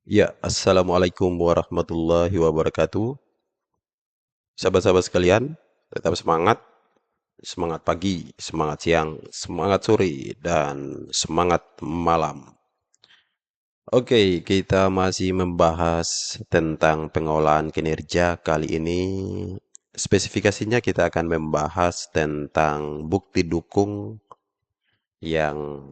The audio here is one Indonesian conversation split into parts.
Ya, Assalamualaikum warahmatullahi wabarakatuh. Sahabat-sahabat sekalian, tetap semangat, semangat pagi, semangat siang, semangat sore, dan semangat malam. Oke, kita masih membahas tentang pengolahan kinerja. Kali ini, spesifikasinya kita akan membahas tentang bukti dukung yang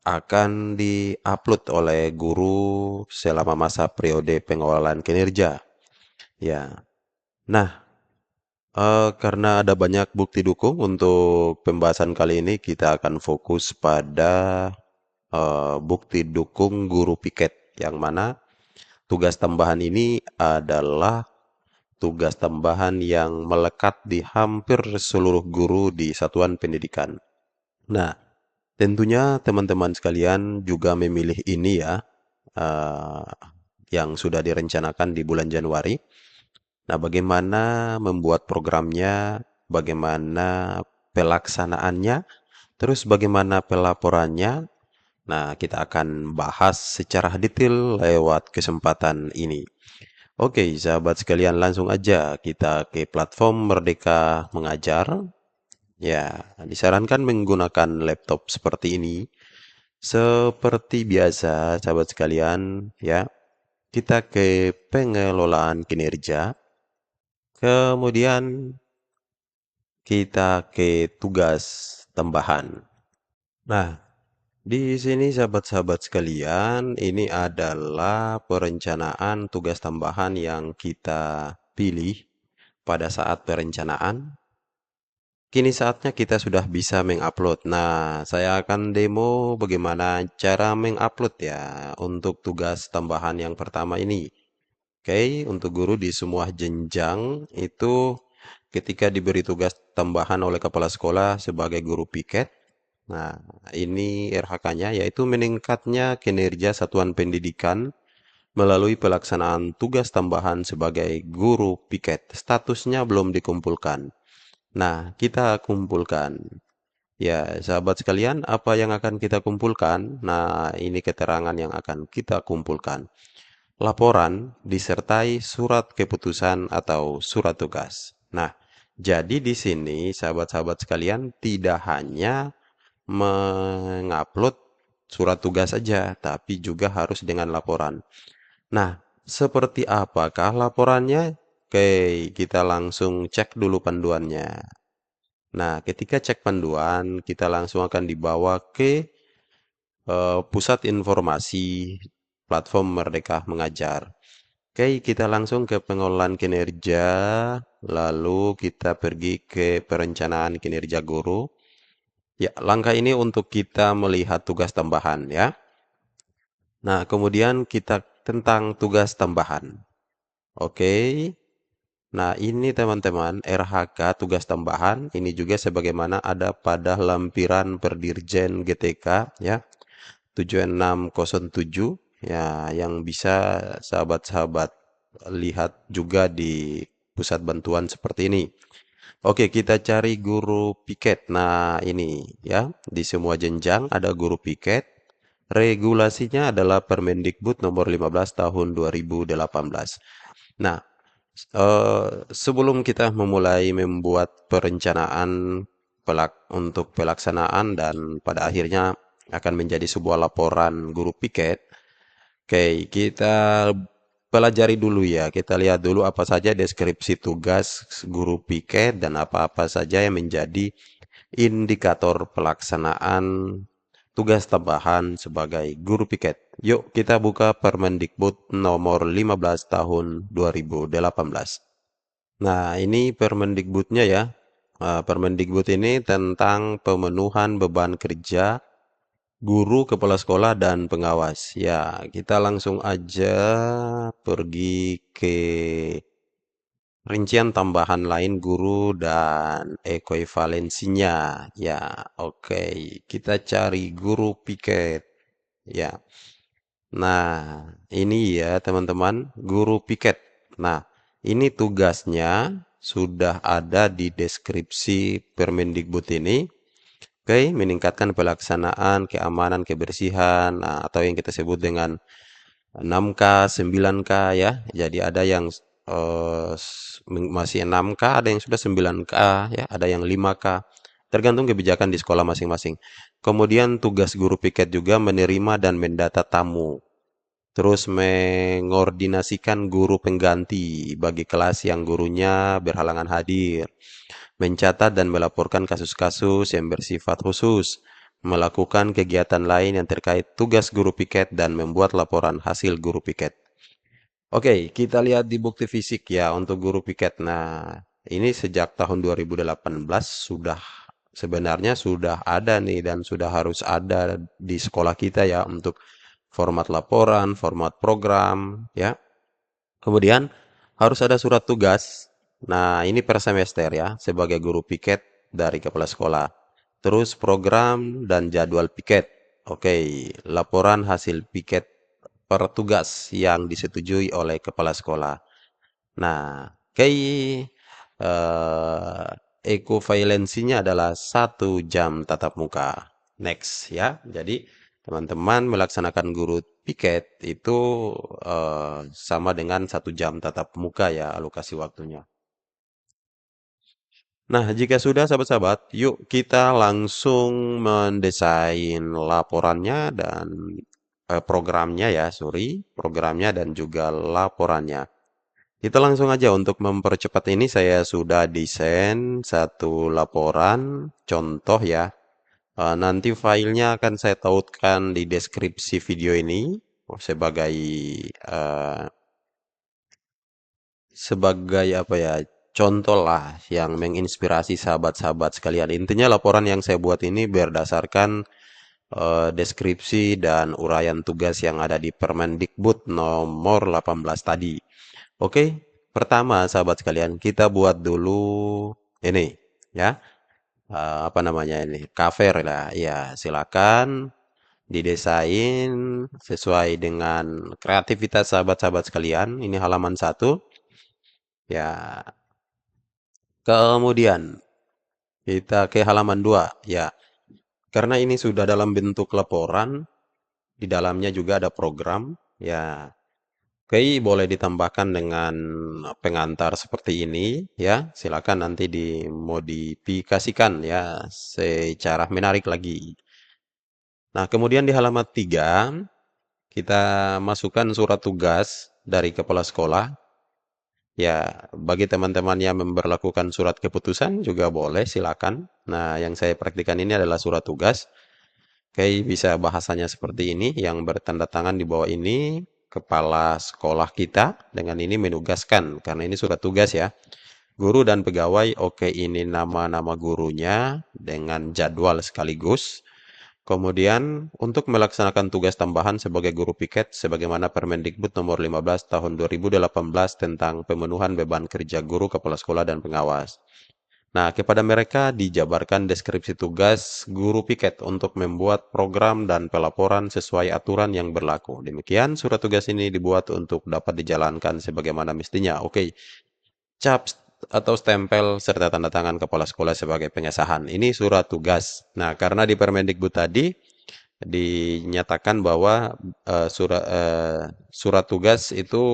akan diupload oleh guru selama masa periode pengolahan kinerja. Ya, nah, karena ada banyak bukti dukung untuk pembahasan kali ini, kita akan fokus pada bukti dukung guru piket, yang mana tugas tambahan ini adalah tugas tambahan yang melekat di hampir seluruh guru di satuan pendidikan. Nah, tentunya teman-teman sekalian juga memilih ini ya, eh, yang sudah direncanakan di bulan Januari. Nah, bagaimana membuat programnya, bagaimana pelaksanaannya, terus bagaimana pelaporannya. Nah, kita akan bahas secara detail lewat kesempatan ini. Oke, sahabat sekalian, langsung aja kita ke platform Merdeka Mengajar. Ya, disarankan menggunakan laptop seperti ini. Seperti biasa, sahabat sekalian, ya, kita ke pengelolaan kinerja. Kemudian kita ke tugas tambahan. Nah, di sini sahabat-sahabat sekalian, ini adalah perencanaan tugas tambahan yang kita pilih pada saat perencanaan. Kini saatnya kita sudah bisa mengupload. Nah, saya akan demo bagaimana cara mengupload ya untuk tugas tambahan yang pertama ini. Oke, untuk guru di semua jenjang itu ketika diberi tugas tambahan oleh kepala sekolah sebagai guru piket. Nah, ini RHK-nya yaitu meningkatnya kinerja satuan pendidikan melalui pelaksanaan tugas tambahan sebagai guru piket. Statusnya belum dikumpulkan. Nah, kita kumpulkan. Ya, sahabat sekalian, apa yang akan kita kumpulkan? Nah, ini keterangan yang akan kita kumpulkan. Laporan disertai surat keputusan atau surat tugas. Nah, jadi di sini sahabat-sahabat sekalian tidak hanya mengupload surat tugas saja, tapi juga harus dengan laporan. Nah, seperti apakah laporannya? Oke, kita langsung cek dulu panduannya. Nah, ketika cek panduan, kita langsung akan dibawa ke pusat informasi platform Merdeka Mengajar. Oke, kita langsung ke pengolahan kinerja, lalu kita pergi ke perencanaan kinerja guru. Ya, langkah ini untuk kita melihat tugas tambahan ya. Nah, kemudian kita tentang tugas tambahan. Oke. Nah, ini teman-teman RHK tugas tambahan ini juga sebagaimana ada pada lampiran Perdirjen GTK ya 7607 ya yang bisa sahabat-sahabat lihat juga di pusat bantuan seperti ini. Oke, kita cari guru piket. Nah, ini ya, di semua jenjang ada guru piket. Regulasinya adalah Permendikbud nomor 15 tahun 2018. Nah, sebelum kita memulai membuat perencanaan untuk pelaksanaan dan pada akhirnya akan menjadi sebuah laporan guru piket, oke, kita pelajari dulu ya. Kita lihat dulu apa saja deskripsi tugas guru piket dan apa-apa saja yang menjadi indikator pelaksanaan tugas tambahan sebagai guru piket. Yuk kita buka Permendikbud nomor 15 tahun 2018. Nah, ini Permendikbudnya ya. Permendikbud ini tentang pemenuhan beban kerja guru, kepala sekolah, dan pengawas. Ya, kita langsung aja pergi ke rincian tambahan lain guru dan ekuivalensinya. Ya, oke. Kita cari guru piket. Ya. Nah, ini ya teman-teman, guru piket. Nah, ini tugasnya sudah ada di deskripsi Permendikbud ini. Oke, meningkatkan pelaksanaan keamanan kebersihan, nah, atau yang kita sebut dengan 6K, 9K ya. Jadi ada yang masih 6K, ada yang sudah 9K ya, ada yang 5K. Tergantung kebijakan di sekolah masing-masing. Kemudian tugas guru piket juga menerima dan mendata tamu. Terus mengordinasikan guru pengganti bagi kelas yang gurunya berhalangan hadir, mencatat dan melaporkan kasus-kasus yang bersifat khusus, melakukan kegiatan lain yang terkait tugas guru piket dan membuat laporan hasil guru piket. Oke, kita lihat di bukti fisik ya untuk guru piket. Nah, ini sejak tahun 2018 sebenarnya sudah ada nih dan sudah harus ada di sekolah kita ya untuk format laporan, format program ya. Kemudian harus ada surat tugas. Nah, ini per semester ya, sebagai guru piket dari kepala sekolah. Terus program dan jadwal piket. Oke, laporan hasil piket per tugas yang disetujui oleh kepala sekolah. Nah, eh, ekovalensinya adalah 1 jam tatap muka. Next ya. Jadi teman-teman melaksanakan guru piket itu sama dengan 1 jam tatap muka ya alokasi waktunya. Nah, jika sudah sahabat-sahabat, yuk kita langsung mendesain laporannya dan programnya ya, sorry, programnya dan juga laporannya. Kita langsung aja untuk mempercepat ini saya sudah desain satu laporan contoh ya. Nanti filenya akan saya tautkan di deskripsi video ini sebagai eh, sebagai apa ya? Contoh lah yang menginspirasi sahabat-sahabat sekalian. Intinya laporan yang saya buat ini berdasarkan deskripsi dan uraian tugas yang ada di Permendikbud nomor 18 tadi. Oke, pertama sahabat sekalian, kita buat dulu ini ya. Apa namanya ini? Cover lah. Ya, silakan didesain sesuai dengan kreativitas sahabat-sahabat sekalian. Ini halaman 1. Ya, kemudian kita ke halaman 2. Ya, karena ini sudah dalam bentuk laporan, di dalamnya juga ada program. Ya, oke, boleh ditambahkan dengan pengantar seperti ini ya. Silakan nanti dimodifikasikan ya secara menarik lagi. Nah, kemudian di halaman 3 kita masukkan surat tugas dari kepala sekolah. Ya, bagi teman-teman yang memberlakukan surat keputusan juga boleh, silakan. Nah, yang saya praktikkan ini adalah surat tugas. Oke, bisa bahasanya seperti ini, yang bertanda tangan di bawah ini, kepala sekolah kita dengan ini menugaskan, karena ini surat tugas ya. Guru dan pegawai, oke ini nama-nama gurunya dengan jadwal sekaligus. Kemudian, untuk melaksanakan tugas tambahan sebagai guru piket, sebagaimana Permendikbud nomor 15 tahun 2018 tentang pemenuhan beban kerja guru, kepala sekolah, dan pengawas. Nah, kepada mereka dijabarkan deskripsi tugas guru piket untuk membuat program dan pelaporan sesuai aturan yang berlaku. Demikian surat tugas ini dibuat untuk dapat dijalankan sebagaimana mestinya. Oke, cap atau stempel serta tanda tangan kepala sekolah sebagai pengesahan. Ini surat tugas. Nah, karena di Permendikbud tadi dinyatakan bahwa surat tugas itu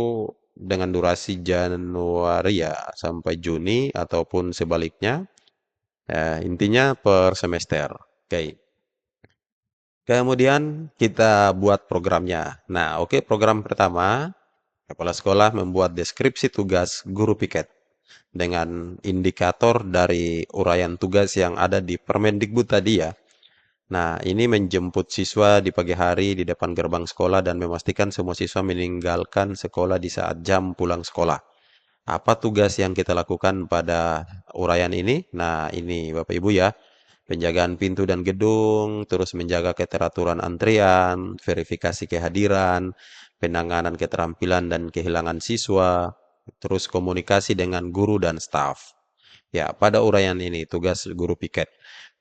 dengan durasi Januari ya sampai Juni ataupun sebaliknya. Intinya per semester. Oke. Kemudian kita buat programnya. Nah, oke, program pertama, kepala sekolah membuat deskripsi tugas guru piket dengan indikator dari uraian tugas yang ada di Permendikbud tadi ya. Nah, ini menjemput siswa di pagi hari di depan gerbang sekolah dan memastikan semua siswa meninggalkan sekolah di saat jam pulang sekolah. Apa tugas yang kita lakukan pada uraian ini? Nah, ini Bapak Ibu ya. Penjagaan pintu dan gedung, terus menjaga keteraturan antrian, verifikasi kehadiran, penanganan keterampilan dan kehilangan siswa, terus komunikasi dengan guru dan staf. Ya, pada uraian ini tugas guru piket.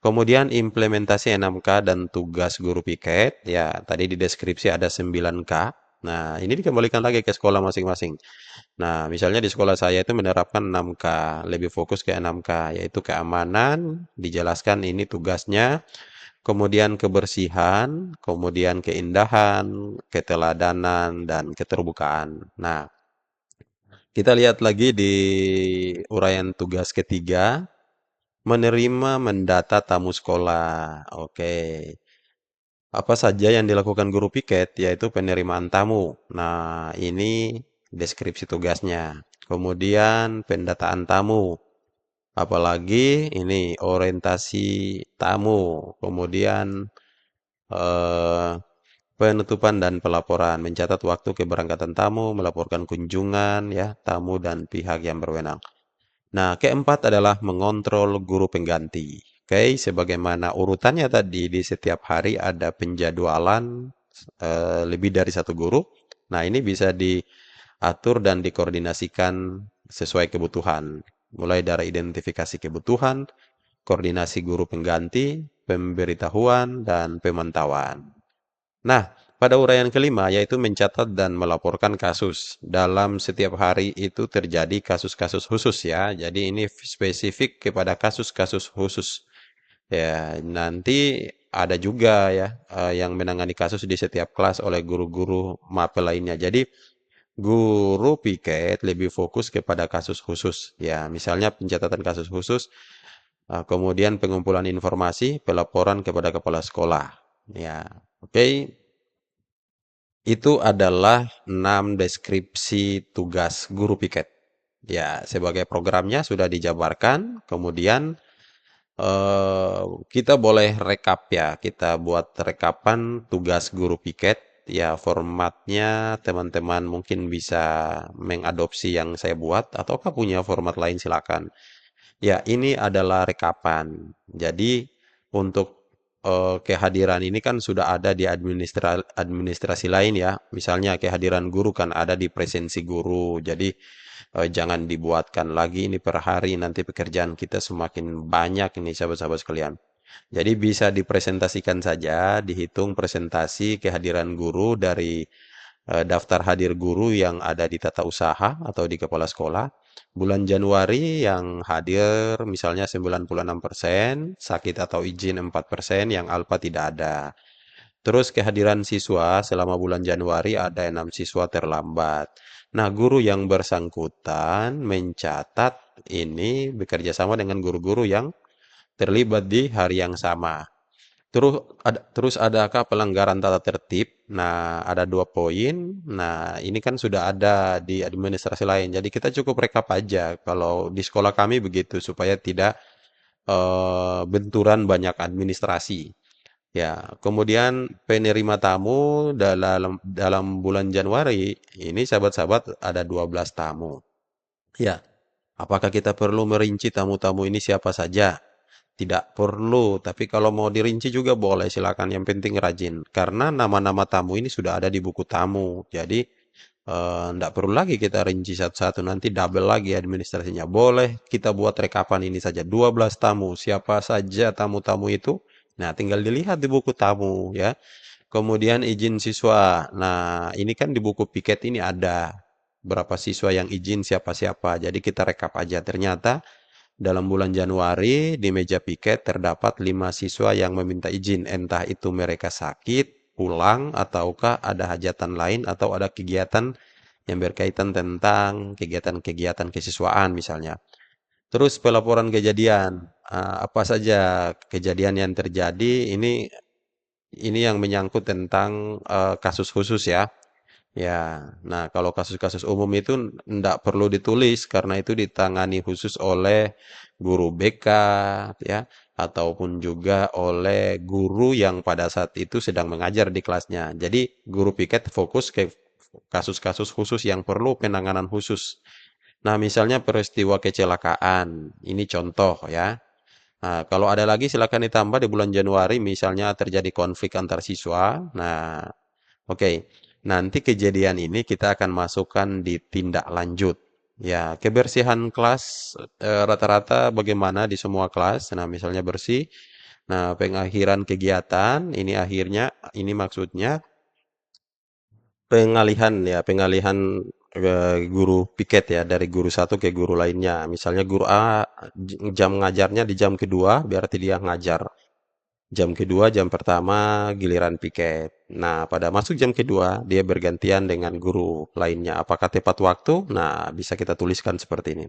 Kemudian implementasi 6K dan tugas guru piket. Ya, tadi di deskripsi ada 9K. Nah, ini dikembalikan lagi ke sekolah masing-masing. Nah, misalnya di sekolah saya itu menerapkan 6K, lebih fokus ke 6K, yaitu keamanan, dijelaskan ini tugasnya, kemudian kebersihan, kemudian keindahan, keteladanan, dan keterbukaan. Nah, kita lihat lagi di uraian tugas ketiga, menerima mendata tamu sekolah. Oke. Apa saja yang dilakukan guru piket, yaitu penerimaan tamu. Nah, ini deskripsi tugasnya. Kemudian pendataan tamu. Apalagi ini orientasi tamu. Kemudian eh, penutupan dan pelaporan. Mencatat waktu keberangkatan tamu, melaporkan kunjungan ya tamu dan pihak yang berwenang. Nah, keempat adalah mengontrol guru pengganti. Oke, sebagaimana urutannya tadi di setiap hari ada penjadwalan lebih dari satu guru. Nah, ini bisa diatur dan dikoordinasikan sesuai kebutuhan. Mulai dari identifikasi kebutuhan, koordinasi guru pengganti, pemberitahuan, dan pemantauan. Nah, pada uraian kelima yaitu mencatat dan melaporkan kasus. Dalam setiap hari itu terjadi kasus-kasus khusus ya. Jadi ini spesifik kepada kasus-kasus khusus. Ya, nanti ada juga ya yang menangani kasus di setiap kelas oleh guru-guru mapel lainnya. Jadi guru piket lebih fokus kepada kasus khusus. Ya, misalnya pencatatan kasus khusus, kemudian pengumpulan informasi, pelaporan kepada kepala sekolah. Ya, oke. Itu adalah 6 deskripsi tugas guru piket. Ya, sebagai programnya sudah dijabarkan, kemudian eh, kita boleh rekap ya, kita buat rekapan tugas guru piket. Ya, formatnya teman-teman mungkin bisa mengadopsi yang saya buat, ataukah punya format lain silakan. Ya, ini adalah rekapan. Jadi untuk kehadiran ini kan sudah ada di administrasi lain ya. Misalnya kehadiran guru kan ada di presensi guru. Jadi jangan dibuatkan lagi ini per hari nanti pekerjaan kita semakin banyak ini sahabat-sahabat sekalian. Jadi bisa dipresentasikan saja, dihitung presentasi kehadiran guru dari daftar hadir guru yang ada di tata usaha atau di kepala sekolah. Bulan Januari yang hadir misalnya 96%, sakit atau izin 4%, yang alfa tidak ada. Terus kehadiran siswa selama bulan Januari ada 6 siswa terlambat. Nah, guru yang bersangkutan mencatat ini bekerja sama dengan guru-guru yang terlibat di hari yang sama. Terus adakah pelanggaran tata tertib? Nah, ada 2 poin. Nah, ini kan sudah ada di administrasi lain. Jadi kita cukup rekap aja. Kalau di sekolah kami begitu supaya tidak benturan banyak administrasi. Ya, kemudian penerima tamu dalam dalam bulan Januari ini sahabat-sahabat ada 12 tamu. Ya, apakah kita perlu merinci tamu-tamu ini siapa saja? Tidak perlu, tapi kalau mau dirinci juga boleh, silakan. Yang penting rajin. Karena nama-nama tamu ini sudah ada di buku tamu. Jadi, tidak perlu lagi kita rinci satu-satu. Nanti double lagi administrasinya. Boleh kita buat rekapan ini saja. 12 tamu. Siapa saja tamu-tamu itu? Nah, tinggal dilihat di buku tamu ya. Kemudian izin siswa. Nah, ini kan di buku piket ini ada berapa siswa yang izin siapa-siapa. Jadi kita rekap aja. Ternyata dalam bulan Januari di meja piket terdapat 5 siswa yang meminta izin. Entah itu mereka sakit, pulang, ataukah ada hajatan lain atau ada kegiatan yang berkaitan tentang kegiatan-kegiatan kesiswaan misalnya. Terus pelaporan kejadian. Apa saja kejadian yang terjadi ini yang menyangkut tentang kasus khusus ya. Ya, nah kalau kasus-kasus umum itu tidak perlu ditulis karena itu ditangani khusus oleh guru BK ya ataupun juga oleh guru yang pada saat itu sedang mengajar di kelasnya. Jadi guru piket fokus ke kasus-kasus khusus yang perlu penanganan khusus. Nah, misalnya peristiwa kecelakaan, ini contoh ya. Nah, kalau ada lagi silakan ditambah di bulan Januari misalnya terjadi konflik antar siswa. Nah, oke. Nanti kejadian ini kita akan masukkan di tindak lanjut. Ya, kebersihan kelas rata-rata bagaimana di semua kelas. Nah, misalnya bersih. Nah, pengakhiran kegiatan ini akhirnya ini maksudnya pengalihan ya, pengalihan guru piket ya dari guru satu ke guru lainnya. Misalnya guru A jam ngajarnya di jam kedua berarti dia ngajar. Jam kedua, jam pertama giliran piket. Nah, pada masuk jam kedua, dia bergantian dengan guru lainnya. Apakah tepat waktu? Nah, bisa kita tuliskan seperti ini.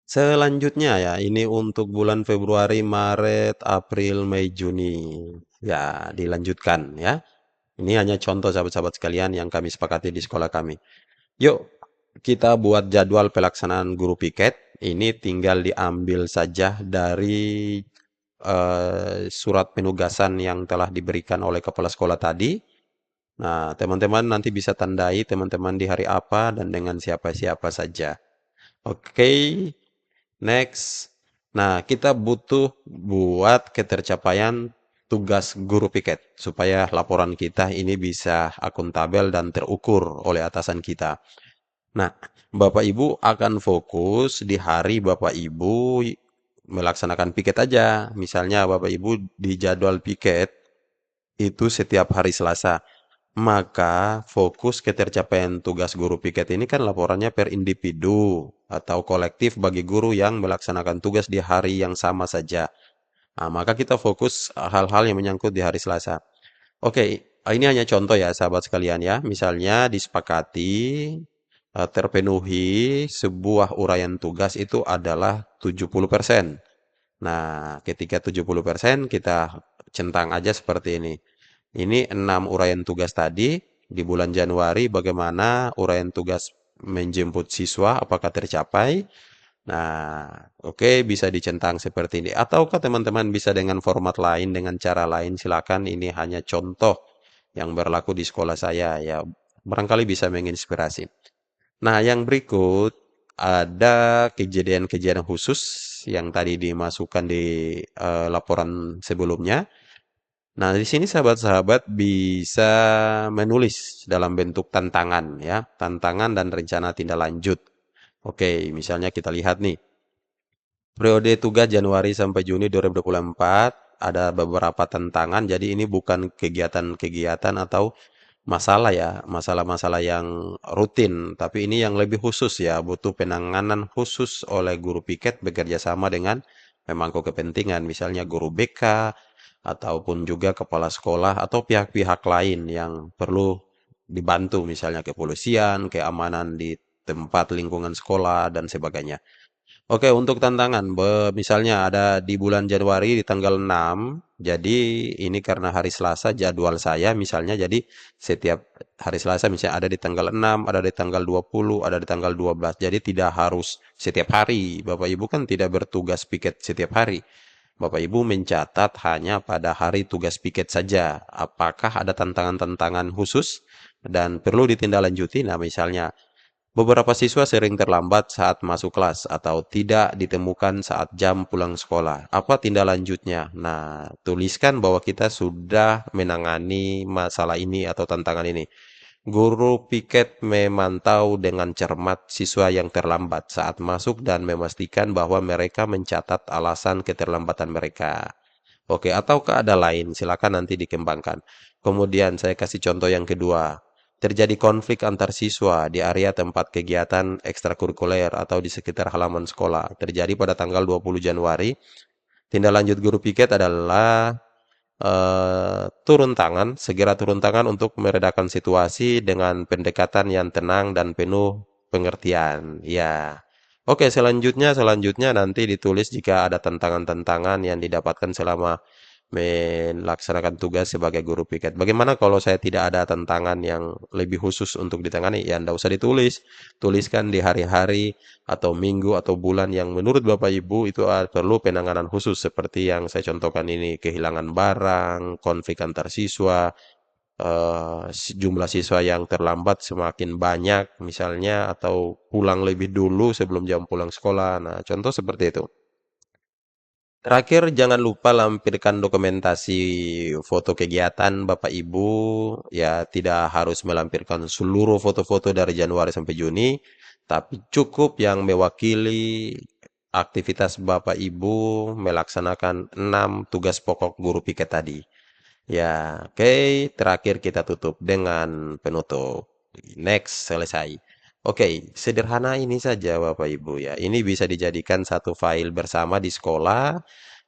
Selanjutnya ya, ini untuk bulan Februari, Maret, April, Mei, Juni. Ya, dilanjutkan ya. Ini hanya contoh sahabat-sahabat sekalian yang kami sepakati di sekolah kami. Yuk, kita buat jadwal pelaksanaan guru piket. Ini tinggal diambil saja dari surat penugasan yang telah diberikan oleh kepala sekolah tadi. Nah, teman-teman nanti bisa tandai teman-teman di hari apa dan dengan siapa-siapa saja. Oke, next. Nah, kita butuh buat ketercapaian tugas guru piket supaya laporan kita ini bisa akuntabel dan terukur oleh atasan kita. Nah, Bapak Ibu akan fokus di hari Bapak Ibu melaksanakan piket aja. Misalnya Bapak Ibu di jadwal piket itu setiap hari Selasa. Maka fokus ketercapaian tugas guru piket ini kan laporannya per individu atau kolektif bagi guru yang melaksanakan tugas di hari yang sama saja. Nah, maka kita fokus hal-hal yang menyangkut di hari Selasa. Oke, ini hanya contoh ya sahabat sekalian ya. Misalnya disepakati terpenuhi sebuah uraian tugas itu adalah 70%. Nah, ketika 70% kita centang aja seperti ini. Ini 6 uraian tugas tadi di bulan Januari bagaimana uraian tugas menjemput siswa apakah tercapai? Nah, oke bisa dicentang seperti ini. Ataukah teman-teman bisa dengan format lain, dengan cara lain, silakan. Ini hanya contoh yang berlaku di sekolah saya ya. Barangkali bisa menginspirasi. Nah, yang berikut ada kejadian-kejadian khusus yang tadi dimasukkan di laporan sebelumnya. Nah, di sini sahabat-sahabat bisa menulis dalam bentuk tantangan ya, tantangan dan rencana tindak lanjut. Oke, misalnya kita lihat nih, periode tugas Januari sampai Juni 2024 ada beberapa tantangan. Jadi ini bukan kegiatan-kegiatan atau masalah ya, masalah-masalah yang rutin, tapi ini yang lebih khusus ya, butuh penanganan khusus oleh guru piket bekerja sama dengan pemangku kepentingan, misalnya guru BK ataupun juga kepala sekolah atau pihak-pihak lain yang perlu dibantu, misalnya kepolisian, keamanan di tempat lingkungan sekolah dan sebagainya. Oke, untuk tantangan, misalnya ada di bulan Januari di tanggal 6, jadi ini karena hari Selasa jadwal saya misalnya, jadi setiap hari Selasa misalnya ada di tanggal 6, ada di tanggal 20, ada di tanggal 12, jadi tidak harus setiap hari. Bapak Ibu kan tidak bertugas piket setiap hari. Bapak Ibu mencatat hanya pada hari tugas piket saja. Apakah ada tantangan-tantangan khusus dan perlu ditindaklanjuti? Nah, misalnya beberapa siswa sering terlambat saat masuk kelas atau tidak ditemukan saat jam pulang sekolah. Apa tindak lanjutnya? Nah, tuliskan bahwa kita sudah menangani masalah ini atau tantangan ini. Guru piket memantau dengan cermat siswa yang terlambat saat masuk dan memastikan bahwa mereka mencatat alasan keterlambatan mereka. Oke, ataukah ada lain? Silakan nanti dikembangkan. Kemudian saya kasih contoh yang kedua. Terjadi konflik antar siswa di area tempat kegiatan ekstrakurikuler atau di sekitar halaman sekolah. Terjadi pada tanggal 20 Januari. Tindak lanjut guru piket adalah turun tangan, segera turun tangan untuk meredakan situasi dengan pendekatan yang tenang dan penuh pengertian. Ya. Oke, selanjutnya nanti ditulis jika ada tantangan-tantangan yang didapatkan selama melaksanakan tugas sebagai guru piket. Bagaimana kalau saya tidak ada tantangan yang lebih khusus untuk ditangani? Ya, tidak usah ditulis. Tuliskan di hari-hari atau minggu atau bulan yang menurut Bapak Ibu itu perlu penanganan khusus seperti yang saya contohkan ini, kehilangan barang, konflik antar siswa, jumlah siswa yang terlambat semakin banyak misalnya atau pulang lebih dulu sebelum jam pulang sekolah. Nah, contoh seperti itu. Terakhir, jangan lupa lampirkan dokumentasi foto kegiatan Bapak Ibu. Ya, tidak harus melampirkan seluruh foto-foto dari Januari sampai Juni, tapi cukup yang mewakili aktivitas Bapak Ibu melaksanakan 6 tugas pokok guru piket tadi. Ya, oke. Terakhir kita tutup dengan penutup. Next, selesai. Oke, sederhana ini saja Bapak Ibu ya. Ini bisa dijadikan satu file bersama di sekolah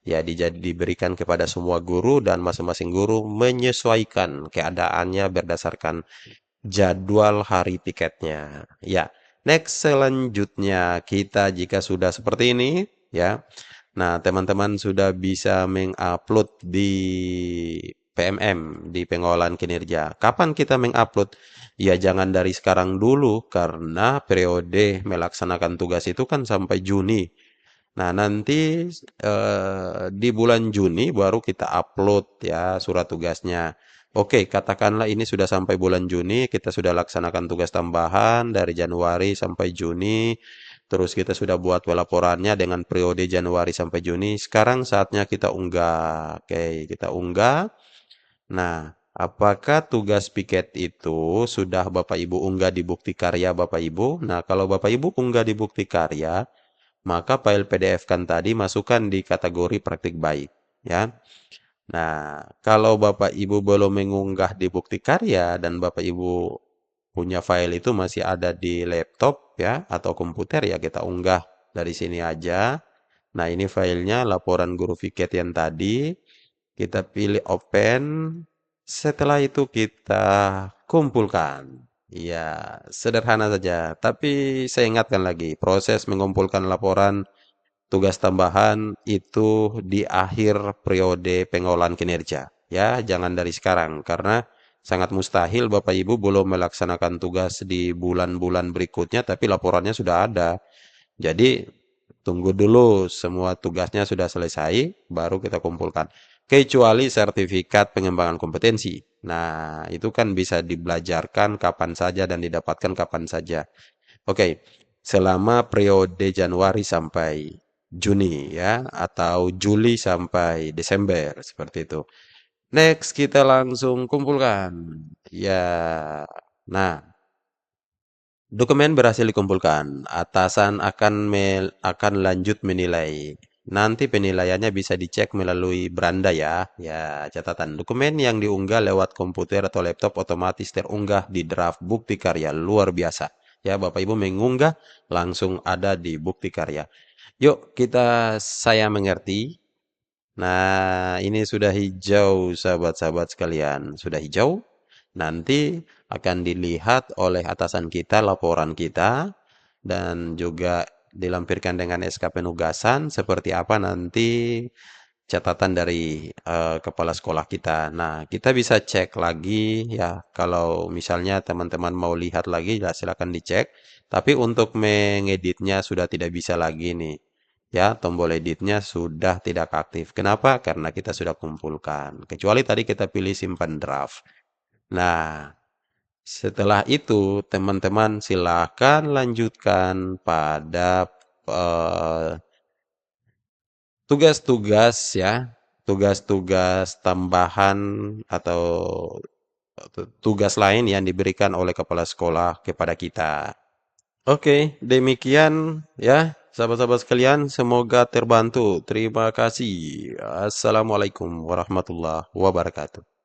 ya diberikan kepada semua guru dan masing-masing guru menyesuaikan keadaannya berdasarkan jadwal hari piketnya. Ya, next selanjutnya kita jika sudah seperti ini, ya. Nah, teman-teman sudah bisa mengupload di PMM, di pengolahan kinerja. Kapan kita mengupload? Ya, jangan dari sekarang dulu, karena periode melaksanakan tugas itu kan sampai Juni. Nah, nanti di bulan Juni baru kita upload ya surat tugasnya. Oke, katakanlah ini sudah sampai bulan Juni, kita sudah laksanakan tugas tambahan dari Januari sampai Juni. Terus kita sudah buat laporannya dengan periode Januari sampai Juni. Sekarang saatnya kita unggah. Oke, kita unggah. Nah, apakah tugas piket itu sudah Bapak Ibu unggah di bukti karya Bapak Ibu? Nah, kalau Bapak Ibu unggah di bukti karya, maka file PDF kan tadi masukkan di kategori praktik baik, ya. Nah, kalau Bapak Ibu belum mengunggah di bukti karya dan Bapak Ibu punya file itu masih ada di laptop ya atau komputer ya kita unggah dari sini aja. Nah, ini filenya laporan guru Viket yang tadi. Kita pilih open. Setelah itu kita kumpulkan. Ya, sederhana saja. Tapi saya ingatkan lagi, proses mengumpulkan laporan tugas tambahan itu di akhir periode pengolahan kinerja. Ya, jangan dari sekarang karena sangat mustahil Bapak Ibu belum melaksanakan tugas di bulan-bulan berikutnya tapi laporannya sudah ada. Jadi tunggu dulu semua tugasnya sudah selesai baru kita kumpulkan. Kecuali sertifikat pengembangan kompetensi. Nah, itu kan bisa dibelajarkan kapan saja dan didapatkan kapan saja. Oke, selama periode Januari sampai Juni ya, atau Juli sampai Desember seperti itu. Next kita langsung kumpulkan. Ya, nah dokumen berhasil dikumpulkan. Atasan akan lanjut menilai. Nanti penilaiannya bisa dicek melalui beranda ya. Ya, catatan dokumen yang diunggah lewat komputer atau laptop otomatis terunggah di draft bukti karya luar biasa. Ya, Bapak Ibu mengunggah langsung ada di bukti karya. Yuk, saya mengerti. Nah, ini sudah hijau sahabat-sahabat sekalian. Sudah hijau. Nanti akan dilihat oleh atasan kita laporan kita dan juga dilampirkan dengan SK penugasan seperti apa nanti catatan dari kepala sekolah kita. Nah, kita bisa cek lagi ya kalau misalnya teman-teman mau lihat lagi ya silakan dicek. Tapi untuk mengeditnya sudah tidak bisa lagi nih. Ya, tombol editnya sudah tidak aktif. Kenapa? Karena kita sudah kumpulkan. Kecuali tadi kita pilih simpan draft. Nah, setelah itu, teman-teman silakan lanjutkan pada eh, tugas-tugas ya, tugas-tugas tambahan atau tugas lain yang diberikan oleh kepala sekolah kepada kita. Oke, demikian ya, sahabat-sahabat sekalian, semoga terbantu. Terima kasih. Assalamualaikum warahmatullahi wabarakatuh.